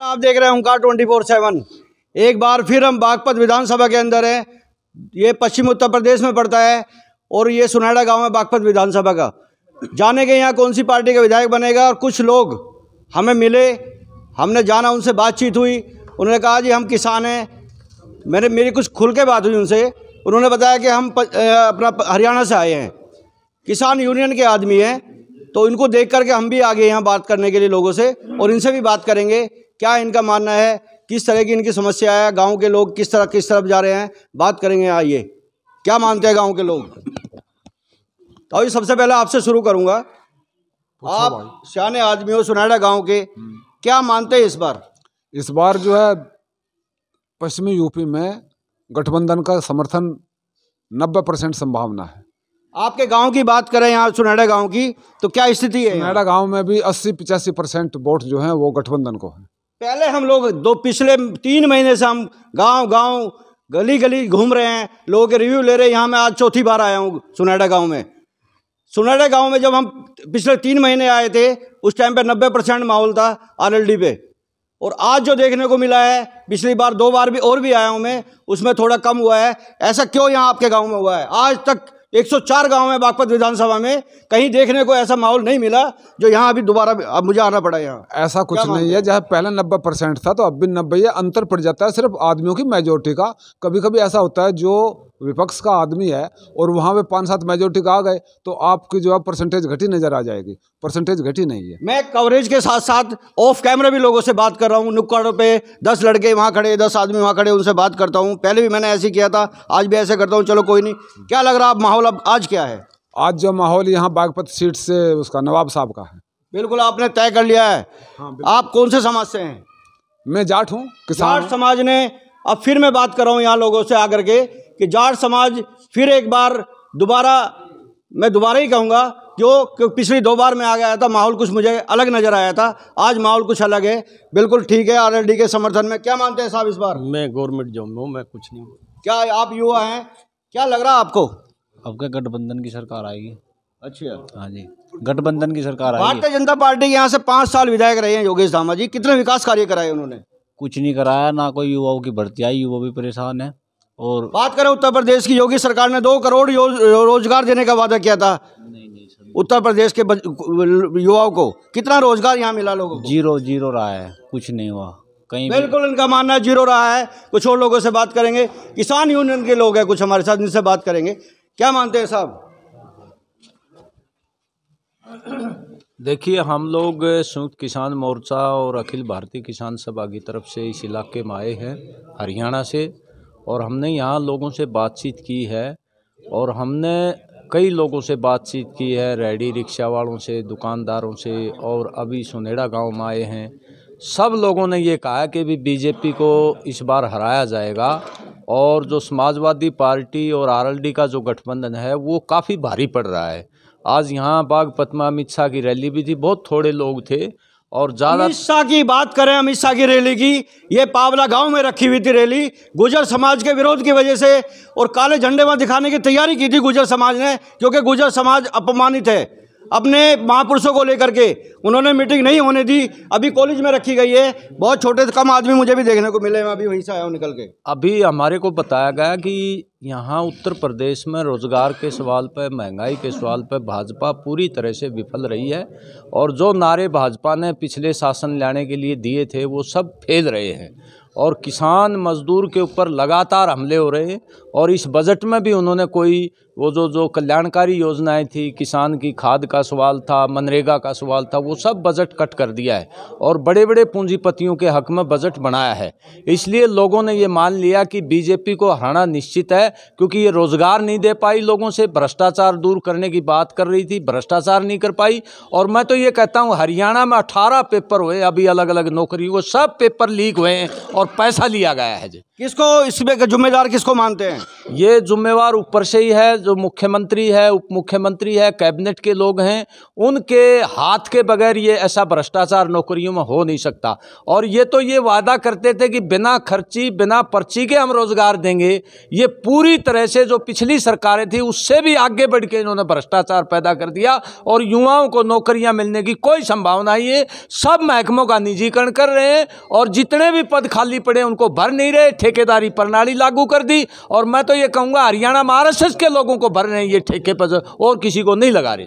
आप देख रहे हैं ओंकार 24/7। एक बार फिर हम बागपत विधानसभा के अंदर हैं। ये पश्चिम उत्तर प्रदेश में पड़ता है और ये सुनाड़ा गांव है बागपत विधानसभा का। जानेंगे यहाँ कौन सी पार्टी का विधायक बनेगा। और कुछ लोग हमें मिले, हमने जाना, उनसे बातचीत हुई। उन्होंने कहा जी हम किसान हैं। मेरी कुछ खुल के बात हुई उनसे। उन्होंने बताया कि हम अपना हरियाणा से आए हैं, किसान यूनियन के आदमी हैं। तो इनको देख करके हम भी आ गए यहाँ बात करने के लिए लोगों से, और इनसे भी बात करेंगे क्या इनका मानना है, किस तरह की इनकी समस्या है, गांव के लोग किस तरफ जा रहे हैं, बात करेंगे। आइए, क्या मानते हैं गांव के लोग। तो अभी सबसे पहले आपसे शुरू करूंगा। आप सियाने आदमी हो, सुनाड़ा गांव के, क्या मानते हैं इस बार जो है पश्चिमी यूपी में गठबंधन का समर्थन 90% संभावना है। आपके गांव की बात करें, यहाँ सुनाड़ा गांव की, तो क्या स्थिति है। सुनाड़ा गांव में भी 80-85% वोट जो है वो गठबंधन को है। पहले हम लोग पिछले 3 महीने से हम गांव गली गली घूम रहे हैं, लोगों के रिव्यू ले रहे हैं। यहाँ मैं आज चौथी बार आया हूँ सुनाड़ा गांव में। सुनाड़ा गांव में जब हम पिछले 3 महीने आए थे, उस टाइम पे 90% माहौल था आरएलडी पे। और आज जो देखने को मिला है, पिछली बार 2 बार भी और भी आया हूँ मैं, उसमें थोड़ा कम हुआ है। ऐसा क्यों यहाँ आपके गाँव में हुआ है। आज तक 104 गांव में बागपत विधानसभा में कहीं देखने को ऐसा माहौल नहीं मिला जो यहाँ अभी दोबारा अब मुझे आना पड़ा यहाँ। ऐसा कुछ नहीं है, जहाँ पहले 90% था तो अब भी 90 है। अंतर पड़ जाता है सिर्फ आदमियों की मेजोरिटी का। कभी कभी ऐसा होता है जो विपक्ष का आदमी है और वहाँ पे 5-7 मेजोरिटी का आ गए तो आपकी जो है परसेंटेज घटी नजर आ जाएगी। परसेंटेज घटी नहीं है। मैं कवरेज के साथ साथ ऑफ कैमरा भी लोगों से बात कर रहा हूँ। नुक्कड़ों पे 10 लड़के वहाँ खड़े, 10 आदमी वहाँ खड़े, उनसे बात करता हूँ। पहले भी मैंने ऐसे किया था, आज भी ऐसे करता हूँ। चलो कोई नहीं। क्या लग रहा है माहौल अब आज क्या है। आज जो माहौल यहाँ बागपत सीट से उसका नवाब साहब का है। बिल्कुल आपने तय कर लिया है। हाँ, आप कौन से समाज से हैं। मैं जाट हूँ, किसान। जाट समाज ने, अब फिर मैं बात कर रहा हूँ यहाँ लोगों से आकर के कि जाट समाज फिर एक बार दोबारा, मैं दोबारा ही कहूँगा क्यों, पिछली 2 बार मैं आ गया था, माहौल कुछ मुझे अलग नज़र आया था। आज माहौल कुछ अलग है। बिल्कुल ठीक है। आरएलडी के समर्थन में क्या मानते हैं साहब इस बार। मैं गवर्नमेंट जॉब में हूँ, मैं कुछ नहीं। क्या आप युवा हैं, क्या लग रहा है आपको। अब गठबंधन की सरकार आएगी। अच्छा, हाँ जी, गठबंधन की सरकार आएगी। भारतीय जनता पार्टी के यहाँ से 5 साल विधायक रहे हैं योगेश धामा जी। कितने विकास कार्य कराए उन्होंने। कुछ नहीं कराया, ना कोई युवाओं की भर्ती आई, युवा भी परेशान है। और बात करें उत्तर प्रदेश की, योगी सरकार ने 2 करोड़ रोजगार देने का वादा किया था। नहीं सर, उत्तर प्रदेश के युवाओं को कितना रोजगार यहाँ मिला लोगों को। जीरो रहा है, कुछ नहीं हुआ कहीं। बिल्कुल इनका मानना जीरो रहा है। कुछ और लोगों से बात करेंगे। किसान यूनियन के लोग हैं कुछ हमारे साथ, इनसे बात करेंगे। क्या मानते हैं साहब। देखिए, हम लोग संयुक्त किसान मोर्चा और अखिल भारतीय किसान सभा की तरफ से इस इलाके में आए हैं हरियाणा से, और हमने यहाँ लोगों से बातचीत की है। और हमने कई लोगों से बातचीत की है, रेहड़ी रिक्शा वालों से, दुकानदारों से, और अभी सुनेड़ा गांव में आए हैं। सब लोगों ने ये कहा कि भी बीजेपी को इस बार हराया जाएगा, और जो समाजवादी पार्टी और आरएलडी का जो गठबंधन है वो काफ़ी भारी पड़ रहा है। आज यहाँ बागपत में अमित शाह की रैली भी थी, बहुत थोड़े लोग थे। और ज़्यादा अमित शाह की बात करें, अमित शाह की रैली की, ये पावला गांव में रखी हुई थी रैली। गुर्जर समाज के विरोध की वजह से और काले झंडे वहां दिखाने की तैयारी की थी गुर्जर समाज ने, क्योंकि गुर्जर समाज अपमानित है अपने महापुरुषों को लेकर के। उन्होंने मीटिंग नहीं होने दी, अभी कॉलेज में रखी गई है। बहुत छोटे कम आदमी मुझे भी देखने को मिले, मैं अभी वहीं से आया हूँ निकल के। अभी हमारे को बताया गया कि यहाँ उत्तर प्रदेश में रोजगार के सवाल पर, महंगाई के सवाल पर भाजपा पूरी तरह से विफल रही है, और जो नारे भाजपा ने पिछले शासन लाने के लिए दिए थे वो सब फेल रहे हैं, और किसान मजदूर के ऊपर लगातार हमले हो रहे हैं। और इस बजट में भी उन्होंने कोई वो जो कल्याणकारी योजनाएं थी, किसान की खाद का सवाल था, मनरेगा का सवाल था, वो सब बजट कट कर दिया है, और बड़े बड़े पूंजीपतियों के हक में बजट बनाया है। इसलिए लोगों ने ये मान लिया कि बीजेपी को हराना निश्चित है, क्योंकि ये रोजगार नहीं दे पाई लोगों से, भ्रष्टाचार दूर करने की बात कर रही थी, भ्रष्टाचार नहीं कर पाई। और मैं तो ये कहता हूँ, हरियाणा में 18 पेपर हुए अभी अलग अलग नौकरी, वो सब पेपर लीक हुए हैं और पैसा लिया गया है। किसको इसमें जिम्मेदार किसको मानते हैं? ये जिम्मेवार ऊपर से ही है, जो मुख्यमंत्री है, उप मुख्यमंत्री है, कैबिनेट के लोग हैं, उनके हाथ के बगैर ये ऐसा भ्रष्टाचार नौकरियों में हो नहीं सकता। और ये तो ये वादा करते थे कि बिना खर्ची बिना पर्ची के हम रोजगार देंगे। ये पूरी तरह से जो पिछली सरकारें थी उससे भी आगे बढ़ के इन्होंने भ्रष्टाचार पैदा कर दिया और युवाओं को नौकरियां मिलने की कोई संभावना ही है। सब महकमों का निजीकरण कर रहे हैं और जितने भी पद खाली पड़े उनको भर नहीं रहे। ठेकेदारी प्रणाली लागू कर दी और मैं तो ये कहूंगा हरियाणा महाराष्ट्र के लोगों को भर रहे हैं ये ठेके पर और किसी को नहीं लगा रहे।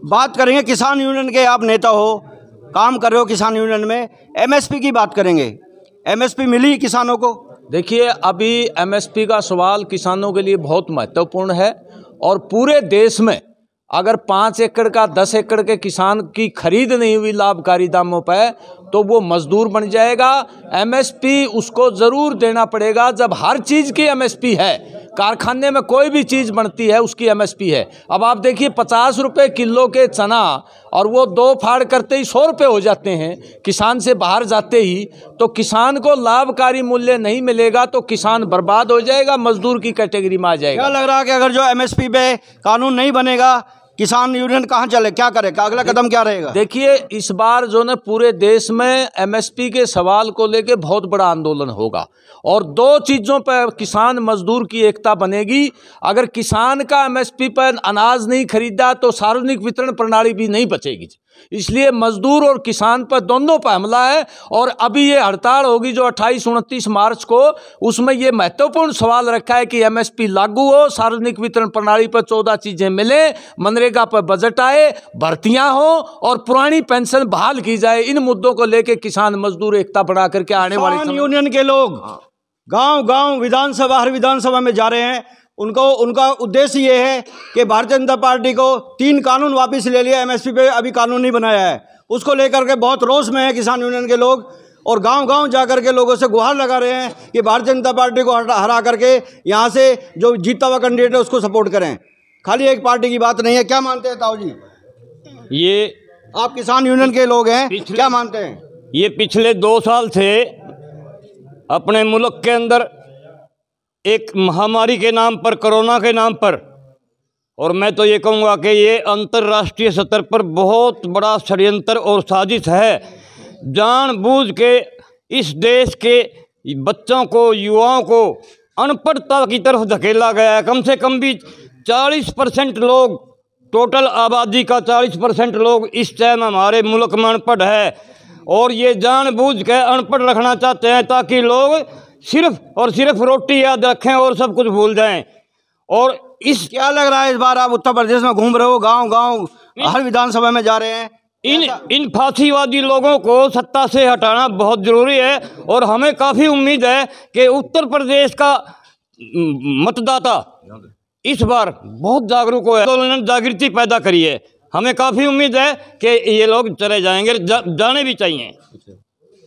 बात करेंगे किसान यूनियन के, आप नेता हो, काम कर रहे हो किसान यूनियन में, एमएसपी की बात करेंगे। एमएसपी मिली किसानों को? देखिए, अभी एमएसपी का सवाल किसानों के लिए बहुत महत्वपूर्ण है और पूरे देश में अगर 5 एकड़ का 10 एकड़ के किसान की खरीद नहीं हुई लाभकारी दामों पर तो वो मजदूर बन जाएगा। एमएसपी उसको ज़रूर देना पड़ेगा। जब हर चीज़ की एमएसपी है, कारखाने में कोई भी चीज़ बनती है उसकी एमएसपी है। अब आप देखिए 50 रुपये किलो के चना और वो 2 फाड़ करते ही 100 रुपये हो जाते हैं किसान से बाहर जाते ही, तो किसान को लाभकारी मूल्य नहीं मिलेगा तो किसान बर्बाद हो जाएगा, मजदूर की कैटेगरी में आ जाएगा। क्या लग रहा है कि अगर जो एमएसपी पे कानून नहीं बनेगा किसान यूनियन कहाँ चले, क्या करेगा, अगला कदम क्या रहेगा? देखिए, इस बार जो ना पूरे देश में एमएसपी के सवाल को लेके बहुत बड़ा आंदोलन होगा और 2 चीज़ों पर किसान मजदूर की एकता बनेगी। अगर किसान का एमएसपी पर अनाज नहीं खरीदा तो सार्वजनिक वितरण प्रणाली भी नहीं बचेगी। इसलिए मजदूर और किसान पर दोनों पर हमला है और अभी ये हड़ताल होगी जो 28-29 मार्च को, उसमें ये महत्वपूर्ण सवाल रखा है कि एमएसपी लागू हो, सार्वजनिक वितरण प्रणाली पर 14 चीज़ें मिले, मनरेगा पर बजट आए, भर्तियां हो और पुरानी पेंशन बहाल की जाए। इन मुद्दों को लेकर किसान मजदूर एकता बना करके आने वाले यूनियन के लोग गांव-गांव विधानसभा हर विधानसभा में जा रहे हैं। उनका उद्देश्य ये है कि भारतीय जनता पार्टी को 3 कानून वापस ले लिया, एमएसपी पे अभी कानून नहीं बनाया है, उसको लेकर के बहुत रोष में है किसान यूनियन के लोग और गांव-गांव जाकर के लोगों से गुहार लगा रहे हैं कि भारतीय जनता पार्टी को हरा करके यहाँ से जो जीता हुआ कैंडिडेट है उसको सपोर्ट करें। खाली एक पार्टी की बात नहीं है। क्या मानते हैं ताऊ जी? ये आप किसान यूनियन के लोग हैं, क्या मानते हैं? ये पिछले 2 साल से अपने मुल्क के अंदर एक महामारी के नाम पर, कोरोना के नाम पर, और मैं तो ये कहूँगा कि ये अंतर्राष्ट्रीय स्तर पर बहुत बड़ा षड्यंत्र और साजिश है। जानबूझ के इस देश के बच्चों को, युवाओं को अनपढ़ता की तरफ धकेला गया है। कम से कम भी 40% लोग, टोटल आबादी का 40% लोग इस टाइम हमारे मुल्क में अनपढ़ है और ये जानबूझ के अनपढ़ रखना चाहते हैं ताकि लोग सिर्फ और सिर्फ रोटी याद रखें और सब कुछ भूल जाएं। और इस क्या लग रहा है इस बार आप उत्तर प्रदेश में घूम रहे हो, गांव-गांव हर विधानसभा में जा रहे हैं, इन फांसीवादी लोगों को सत्ता से हटाना बहुत जरूरी है और हमें काफ़ी उम्मीद है कि उत्तर प्रदेश का मतदाता इस बार बहुत जागरूक हो, उन्होंने जागृति पैदा करी है। हमें काफ़ी उम्मीद है कि ये लोग चले जाएंगे, जाने भी चाहिए।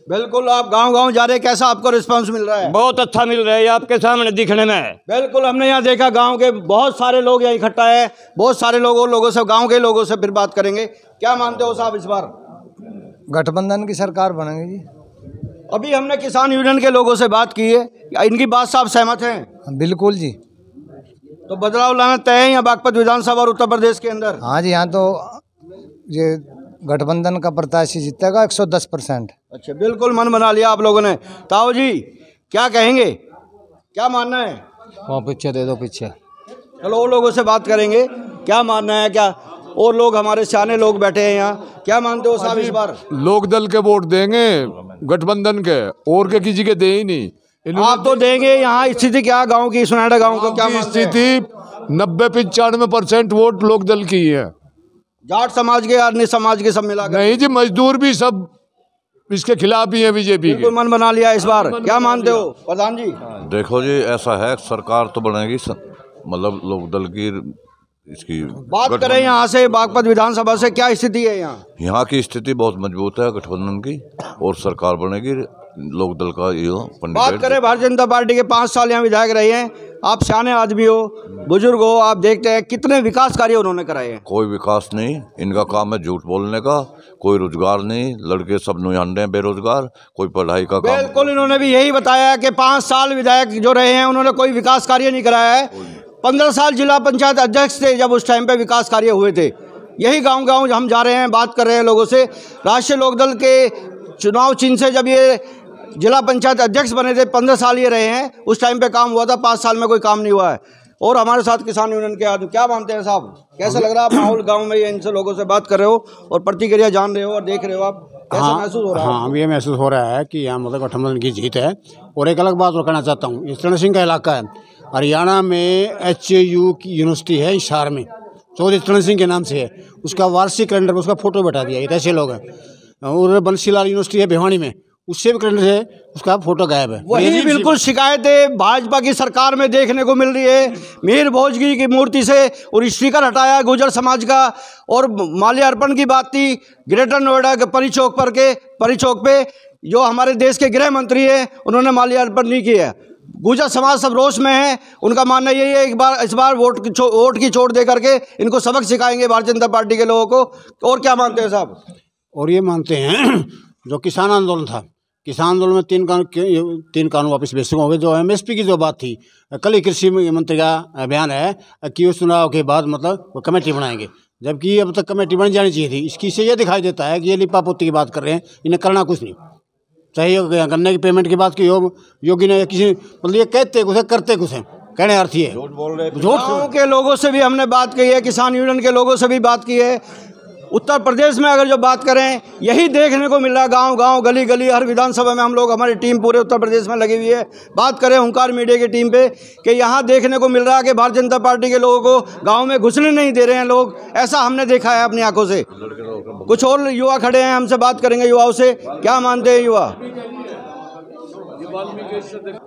बिल्कुल, आप गांव-गांव जा रहे हैं, कैसा आपको रिस्पांस मिल रहा है? बहुत अच्छा मिल रहा है, आपके सामने दिखने में है। बिल्कुल, हमने यहाँ देखा गांव के बहुत सारे लोग यहाँ इकट्ठा है, बहुत सारे लोगों से, गांव के लोगों से फिर बात करेंगे। क्या मानते हो साहब इस बार गठबंधन की सरकार बनेगी जी? अभी हमने किसान यूनियन के लोगों से बात की है, इनकी बात से आप सहमत हैं? बिल्कुल जी। तो बदलाव लाना तय है यहाँ बागपत विधानसभा और उत्तर प्रदेश के अंदर? हाँ जी, यहाँ तो ये गठबंधन का प्रत्याशी जीतेगा 110%। अच्छा, बिल्कुल मन बना लिया आप लोगों ने। ताऊ जी क्या कहेंगे, क्या मानना है? वहाँ पीछे दे दो, पीछे। चलो और लोगों से बात करेंगे, क्या मानना है, क्या और लोग हमारे सियाने लोग बैठे हैं यहाँ, क्या मानते हो साहब इस बार? लोक दल के वोट देंगे, गठबंधन के, और के किसी के दे ही नहीं। आप तो देंगे। यहाँ स्थिति क्या गांव की, सुनाडा गांव को क्या स्थिति 90-95% वोट लोक दल की है। जाट समाज के, अन्य समाज के सब मिला नहीं जी, मजदूर भी सब इसके खिलाफ ही है बीजेपी के। मन बना लिया इस बार, क्या मानते हो प्रधान जी? देखो जी, ऐसा है, सरकार तो बनेगी, मतलब लोक दल की इसकी बात करें यहाँ से बागपत विधानसभा से, क्या स्थिति है यहाँ? यहाँ की स्थिति बहुत मजबूत है गठबंधन की और सरकार बनेगी लोक दल का ये पंडित बात करें भारतीय जनता पार्टी के 5 साल यहाँ विधायक रहे हैं, आप सियाने आदमी हो, बुजुर्ग हो, आप देखते हैं कितने विकास कार्य उन्होंने कराए हैं। कोई विकास नहीं, इनका काम है झूठ बोलने का, कोई रोजगार नहीं, लड़के सब नुयांडे हैं बेरोजगार, कोई पढ़ाई का काम। बिल्कुल, इन्होंने भी यही बताया कि 5 साल विधायक जो रहे हैं उन्होंने कोई विकास कार्य नहीं कराया है। 15 साल जिला पंचायत अध्यक्ष थे जब उस टाइम पे विकास कार्य हुए थे। यही गांव-गांव हम जा रहे हैं, बात कर रहे हैं लोगों से। राष्ट्रीय लोकदल के चुनाव चिन्ह से जब ये जिला पंचायत अध्यक्ष बने थे, 15 साल ये रहे हैं, उस टाइम पे काम हुआ था, 5 साल में कोई काम नहीं हुआ है। और हमारे साथ किसान यूनियन के आदमी, क्या मानते हैं साहब, कैसा लग रहा है माहौल गांव में? ये इनसे लोगों से बात कर रहे हो और प्रतिक्रिया जान रहे हो और देख रहे हो, आप कैसा महसूस हो रहा है? हाँ, ये महसूस हो रहा है कि यहाँ मतलब गठबंधन की जीत है। और एक अलग बात और कहना चाहता हूँ, ये चरण सिंह का इलाका है, हरियाणा में HU की यूनिवर्सिटी है हिसार में, चौधरी चरण सिंह के नाम से है, उसका वार्षिक कैलेंडर में उसका फोटो बैठा दिया, ये ऐसे लोग हैं। और बंसीलाल यूनिवर्सिटी है भिवानी में, उससे भी कैलेंडर से उसका फोटो गायब है। वही बिल्कुल शिकायतें भाजपा की सरकार में देखने को मिल रही है। मीर भोजगिरी की मूर्ति से और स्टिकर हटाया गुर्जर समाज का, और माल्यार्पण की बात थी ग्रेटर नोएडा के परी चौक पे जो हमारे देश के गृह मंत्री हैं उन्होंने माल्यार्पण नहीं किया। गुर्जर समाज सब रोष में है, उनका मानना यही है इस बार वोट की चोट दे करके इनको सबक सिखाएंगे भारतीय जनता पार्टी के लोगों को। और क्या मानते हैं साहब? और ये मानते हैं जो किसान आंदोलन था, किसान आंदोलन में 3 कानून वापस बेसिक हो गए। जो MSP की जो बात थी, कल ही कृषि मंत्री का बयान है कि उस चुनाव के बाद मतलब वो कमेटी बनाएंगे, जबकि अब तक कमेटी बन जानी चाहिए थी। इसकी से ये दिखाई देता है कि ये लिपा पोती की बात कर रहे हैं, इन्हें करना कुछ नहीं चाहिए। गन्ने की पेमेंट की बात की योगी ने, किसी मतलब ये कहते कुछ है करते कुछ है, कहने अर्थ ये झूठ बोल रहे। गाँव के लोगों से भी हमने बात की है, किसान यूनियन के लोगों से भी बात की है। उत्तर प्रदेश में अगर जो बात करें, यही देखने को मिल रहा है, गांव-गांव, गली-गली, हर विधानसभा में हम लोग, हमारी टीम पूरे उत्तर प्रदेश में लगी हुई है। बात करें हुंकार मीडिया की टीम पे कि यहाँ देखने को मिल रहा है कि भारतीय जनता पार्टी के लोगों को गांव में घुसने नहीं दे रहे हैं लोग, ऐसा हमने देखा है अपनी आंखों से। कुछ और युवा खड़े हैं, हमसे बात करेंगे युवाओं से, क्या मानते हैं युवा?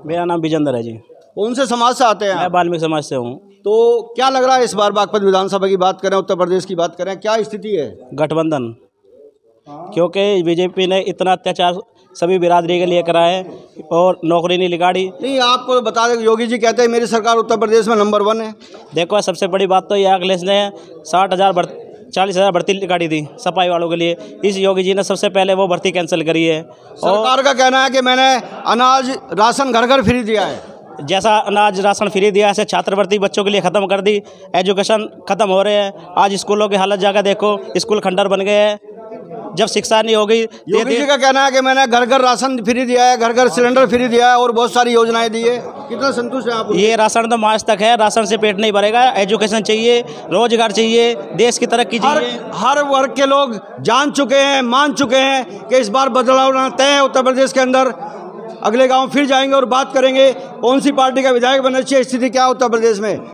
मेरा नाम विजेंद्र है जी। कौन से समाज से आते हैं? मैं वाल्मीकि समाज से हूँ। तो क्या लग रहा है इस बार बागपत विधानसभा की बात करें, उत्तर प्रदेश की बात करें, क्या स्थिति है? गठबंधन, क्योंकि बीजेपी ने इतना अत्याचार सभी बिरादरी के लिए करा है और नौकरी नहीं निकाली। नहीं, आपको बता दें, योगी जी कहते हैं मेरी सरकार उत्तर प्रदेश में नंबर 1 है। देखो, सबसे बड़ी बात तो यह अखिलेश ने 40,000 भर्ती निकाली थी सफाई वालों के लिए। इस योगी जी ने सबसे पहले वो भर्ती कैंसिल करी है। सरकार का कहना है कि मैंने अनाज राशन घर घर फ्री दिया है। जैसा अनाज राशन फ्री दिया, ऐसे छात्रवृत्ति बच्चों के लिए ख़त्म कर दी, एजुकेशन ख़त्म हो रहे हैं। आज स्कूलों की हालत जाकर देखो, स्कूल खंडर बन गए हैं। जब शिक्षा नहीं होगी, योगी जी का कहना है कि मैंने घर घर राशन फ्री दिया है, घर घर सिलेंडर फ्री दिया है और बहुत सारी योजनाएं दी है। कितना संतुष्ट है आप? ये राशन तो मार्च तक है, राशन से पेट नहीं भरेगा। एजुकेशन चाहिए, रोजगार चाहिए, देश की तरक्की चाहिए। हर वर्ग के लोग जान चुके हैं, मान चुके हैं कि इस बार बदलाव लाना तय है उत्तर प्रदेश के अंदर। अगले गांव फिर जाएंगे और बात करेंगे कौन सी पार्टी का विधायक बनना चाहिए, स्थिति क्या है उत्तर प्रदेश में।